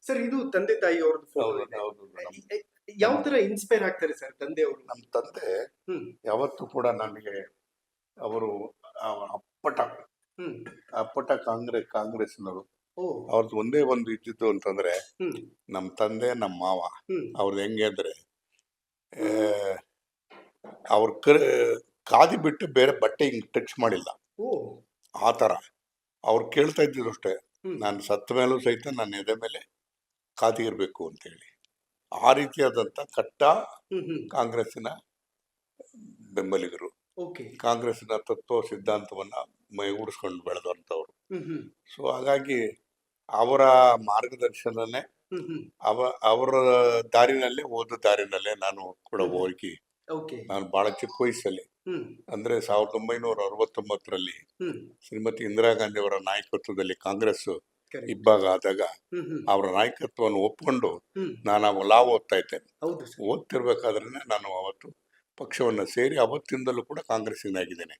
Sir ಇದು ತಂದೆ ತಾಯಿ ಅವ್ರದ್ದು ಫೋಟೋ ಹೌದು ಇದೆ. ಹೌದು ಯಾವ ತರ ಇನ್ಸ್ಪೈರ್ ಆಗ್ತಾರೆ ಸರ್ ತಂದೆ ಅವರು? ನಮ್ಮ ತಂದೆ ಹ್ಮ್ ಯಾವತ್ತೂ ಕೂಡ ನನಗೆ ಅವರು ಅಪ್ಪಟ ಹ್ಮ್ ಅಪ್ಪಟ ಕಾಂಗ್ರೆಸ್ನವರು. ಓ ಅವ್ರದ್ದು ಒಂದೇ ಒಂದು ಇದ್ದಿದ್ದು ಅಂತಂದ್ರೆ, ಹ್ಮ್ ನಮ್ಮ ತಂದೆ ನಮ್ಮ ಮಾವ ಹ್ಮ್ ಅವ್ರದ್ದು ಹೆಂಗೆ ಅಂದ್ರೆ, ಅವ್ರ ಖಾದಿ ಬಿಟ್ಟು ಬೇರೆ ಬಟ್ಟೆ ಹಿಂಗೆ ಟಚ್ ಮಾಡಿಲ್ಲ. ಓ ಆ ಥರ ಅವ್ರು ಕೇಳ್ತಾ ಇದ್ದಿದ್ದು ಅಷ್ಟೇ, ಹ್ಮ್ ನಾನು ಸತ್ತ ಮೇಲೂ ಸಹಿತ ನನ್ನ ಎದೆ ಮೇಲೆ ಖಾದಿ ಇರಬೇಕು ಅಂತೇಳಿ. ಆ ರೀತಿಯಾದಂಥ ಕಟ್ಟ ಹ್ಮ್ ಹ್ಮ್ ಕಾಂಗ್ರೆಸ್ಸಿನ ಬೆಂಬಲಿಗರು. ಓಕೆ ಕಾಂಗ್ರೆಸ್ಸಿನ ತತ್ವ ಸಿದ್ಧಾಂತವನ್ನು ಮೈಗೂಡಿಸ್ಕೊಂಡು ಬೆಳೆದಂಥವ್ರು. ಹ್ಮ್ ಹ್ಮ್ ಸೊ ಹಾಗಾಗಿ ಅವರ ಮಾರ್ಗದರ್ಶನನೇ, ಹ್ಮ್ ಹ್ಮ್ ಅವರ ದಾರಿನಲ್ಲೇ ದಾರಿನಲ್ಲೇ ನಾನು ಕೂಡ ಹೋಗಿ, ಓಕೆ ನಾನು ಭಾಳ ಚಿಕ್ಕ ವಯಸ್ಸಲ್ಲಿ ಹ್ಮ್ ಅಂದರೆ 1969ರಲ್ಲಿ ಹ್ಮ್ ಶ್ರೀಮತಿ ಇಂದಿರಾ ಗಾಂಧಿ ಅವರ ನಾಯಕತ್ವದಲ್ಲಿ ಕಾಂಗ್ರೆಸ್ ಕರೆಕ್ಟ್ ಇಬ್ಬಾಗ ಆದಾಗ ಹ್ಮ್ ಹ್ಮ್ ಅವರ ನಾಯಕತ್ವವನ್ನು ಒಪ್ಕೊಂಡು ಹ್ಮ್ ನಾನು ಅವಾಗ ಲಾ ಓದ್ತಾ ಇದ್ದೆ. ಹೌದು ಸರ್ ಓದ್ತಿರ್ಬೇಕಾದ್ರೆ ನಾನು ಅವತ್ತು ಪಕ್ಷವನ್ನು ಸೇರಿ ಅವತ್ತಿಂದಲೂ ಕೂಡ ಕಾಂಗ್ರೆಸ್ಸಿನಾಗಿದ್ದೇನೆ.